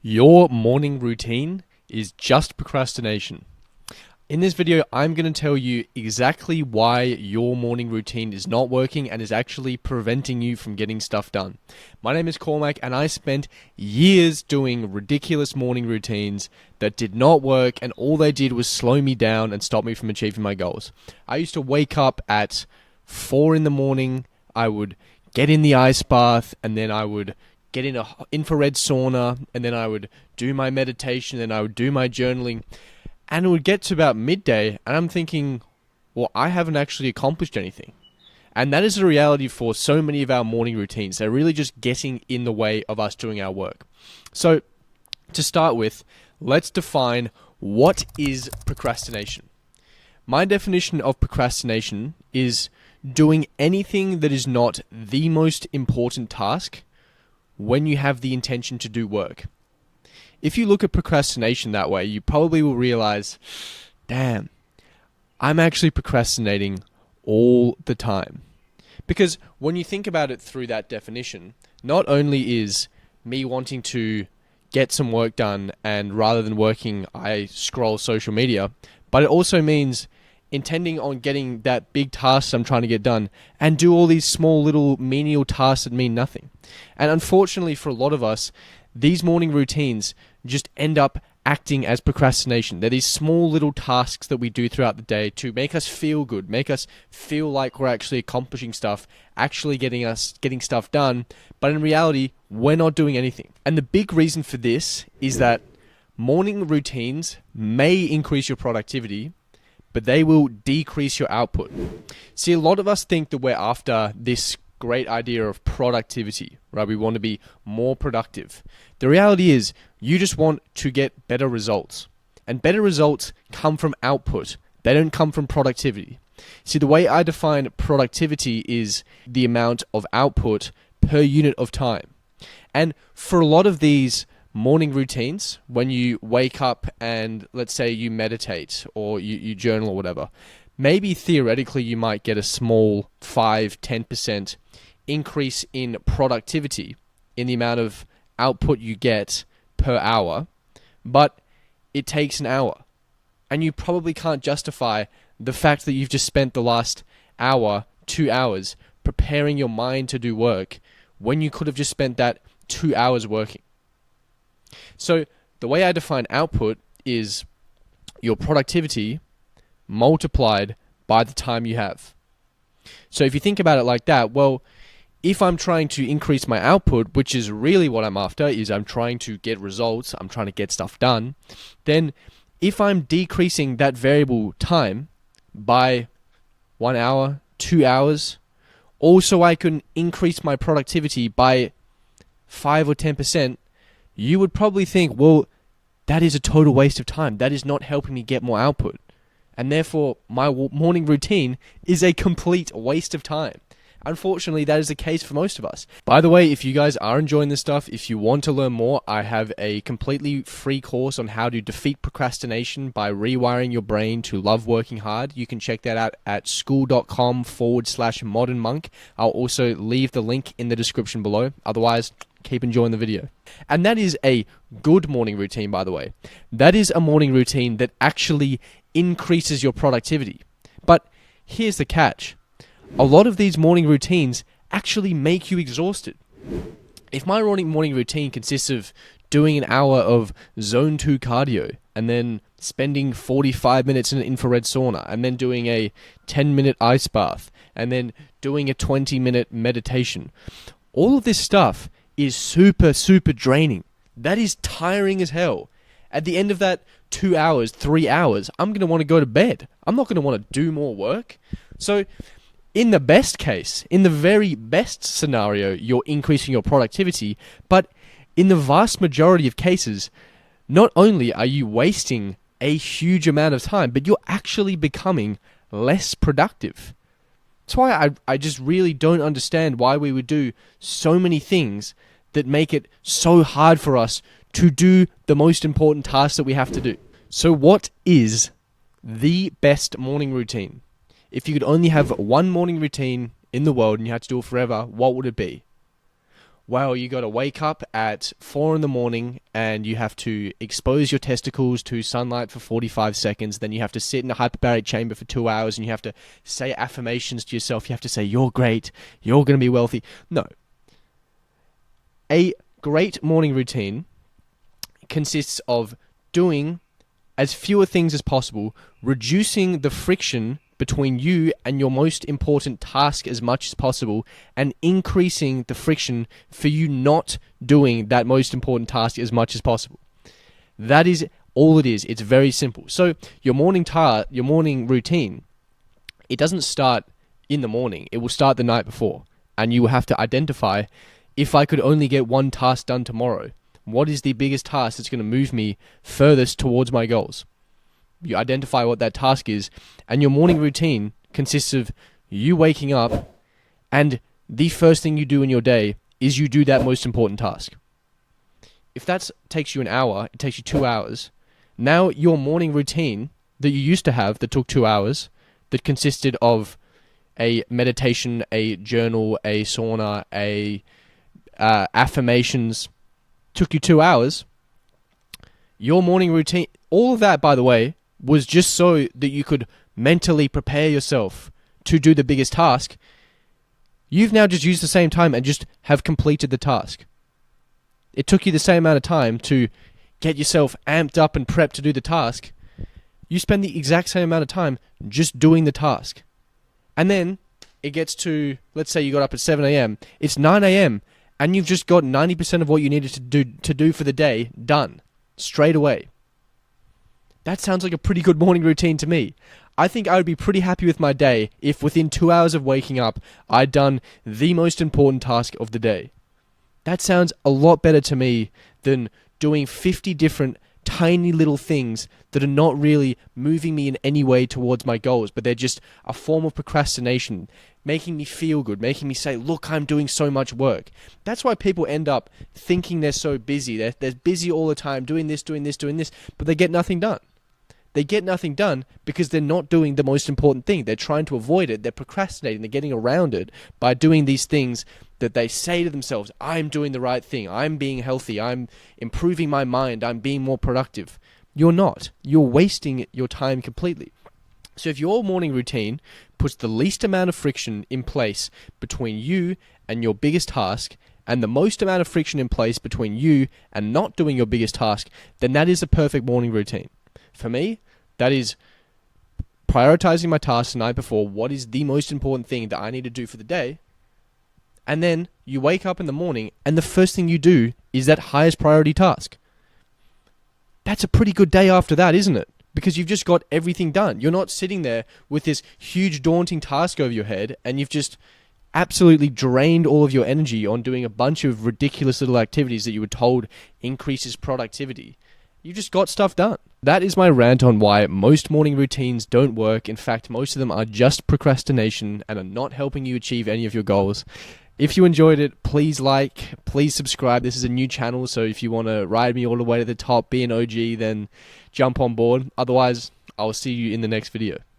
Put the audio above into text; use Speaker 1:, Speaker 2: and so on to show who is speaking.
Speaker 1: Your morning routine is just procrastination. In this video, I'm going to tell you exactly why your morning routine is not working and is actually preventing you from getting stuff done. My name is Cormac and I spent years doing ridiculous morning routines that did not work, and all they did was slow me down and stop me from achieving my goals. I used to wake up at 4 in the morning, I would get in the ice bath, and then I would get in an infrared sauna, and then I would do my meditation, and I would do my journaling, and it would get to about midday, and I'm thinking, well, I haven't actually accomplished anything. And that is the reality for so many of our morning routines. They're really just getting in the way of us doing our work. So, to start with, let's define what is procrastination. My definition of procrastination is doing anything that is not the most important task when you have the intention to do work. If you look at procrastination that way, you probably will realize, damn, I'm actually procrastinating all the time. Because when you think about it through that definition, not only is me wanting to get some work done and rather than working, I scroll social media, but it also means intending on getting that big task I'm trying to get done and do all these small little menial tasks that mean nothing. And unfortunately for a lot of us, these morning routines just end up acting as procrastination. They're these small little tasks that we do throughout the day to make us feel good, make us feel like we're actually accomplishing stuff, actually getting stuff done, but in reality, we're not doing anything. And the big reason for this is that morning routines may increase your productivity, but they will decrease your output. See, a lot of us think that we're after this great idea of productivity, right? We want to be more productive. The reality is, you just want to get better results. And better results come from output. They don't come from productivity. See, the way I define productivity is the amount of output per unit of time. And for a lot of these morning routines, when you wake up and let's say you meditate or you journal or whatever, maybe theoretically you might get a small 5-10% increase in productivity in the amount of output you get per hour, but it takes an hour. And you probably can't justify the fact that you've just spent the last hour, 2 hours, preparing your mind to do work when you could have just spent that 2 hours working. So the way I define output is your productivity multiplied by the time you have. So if you think about it like that, well, if I'm trying to increase my output, which is really what I'm after, is I'm trying to get results, I'm trying to get stuff done, then if I'm decreasing that variable time by 1 hour, 2 hours, also I can increase my productivity by 5 or 10%, you would probably think, well, that is a total waste of time. That is not helping me get more output. And therefore, my morning routine is a complete waste of time. Unfortunately, that is the case for most of us. By the way, if you guys are enjoying this stuff, if you want to learn more, I have a completely free course on how to defeat procrastination by rewiring your brain to love working hard. You can check that out at school.com/modernmonk. I'll also leave the link in the description below. Otherwise, keep enjoying the video. And that is a good morning routine, by the way. That is a morning routine that actually increases your productivity. But here's the catch. A lot of these morning routines actually make you exhausted. If my morning routine consists of doing an hour of zone 2 cardio and then spending 45 minutes in an infrared sauna and then doing a 10-minute ice bath and then doing a 20-minute meditation, all of this stuff is super, super draining. That is tiring as hell. At the end of that 2 hours, 3 hours, I'm going to want to go to bed. I'm not going to want to do more work. So in the best case, in the very best scenario, you're increasing your productivity, but in the vast majority of cases, not only are you wasting a huge amount of time, but you're actually becoming less productive. That's why I just really don't understand why we would do so many things that make it so hard for us to do the most important tasks that we have to do. So what is the best morning routine? If you could only have one morning routine in the world and you had to do it forever, what would it be? well, you got to wake up at 4 in the morning and you have to expose your testicles to sunlight for 45 seconds. Then you have to sit in a hyperbaric chamber for 2 hours and you have to say affirmations to yourself. You have to say, you're great, you're going to be wealthy. No. A great morning routine consists of doing as fewer things as possible, reducing the friction between you and your most important task as much as possible, and increasing the friction for you not doing that most important task as much as possible. That is all it is. It's very simple. So your morning routine, it doesn't start in the morning. It will start the night before, and you will have to identify, if I could only get one task done tomorrow, what is the biggest task that's going to move me furthest towards my goals? You identify what that task is, and your morning routine consists of you waking up, and the first thing you do in your day is you do that most important task. If that takes you an hour, it takes you 2 hours. Now your morning routine that you used to have that took 2 hours, that consisted of a meditation, a journal, a sauna, affirmations, took you 2 hours. Your morning routine, all of that, by the way, was just so that you could mentally prepare yourself to do the biggest task. You've now just used the same time and just have completed the task. It took you the same amount of time to get yourself amped up and prepped to do the task. You spend the exact same amount of time just doing the task. And then it gets to, let's say you got up at 7 a.m. It's 9 a.m. and you've just got 90% of what you needed to do for the day done straight away. That sounds like a pretty good morning routine to me. I think I would be pretty happy with my day if within 2 hours of waking up, I'd done the most important task of the day. That sounds a lot better to me than doing 50 different tiny little things that are not really moving me in any way towards my goals, but they're just a form of procrastination, making me feel good, making me say, look, I'm doing so much work. That's why people end up thinking they're so busy. They're busy all the time, doing this, but they get nothing done. They get nothing done because they're not doing the most important thing. They're trying to avoid it. They're procrastinating. They're getting around it by doing these things that they say to themselves, I'm doing the right thing. I'm being healthy. I'm improving my mind. I'm being more productive. You're not. You're wasting your time completely. So if your morning routine puts the least amount of friction in place between you and your biggest task, and the most amount of friction in place between you and not doing your biggest task, then that is a perfect morning routine. For me, that is prioritizing my tasks the night before. What is the most important thing that I need to do for the day? And then you wake up in the morning and the first thing you do is that highest priority task. That's a pretty good day after that, isn't it? Because you've just got everything done. You're not sitting there with this huge daunting task over your head and you've just absolutely drained all of your energy on doing a bunch of ridiculous little activities that you were told increases productivity. You just got stuff done. That is my rant on why most morning routines don't work. In fact, most of them are just procrastination and are not helping you achieve any of your goals. If you enjoyed it, please like, please subscribe. This is a new channel, so if you want to ride me all the way to the top, be an OG, then jump on board. Otherwise, I'll see you in the next video.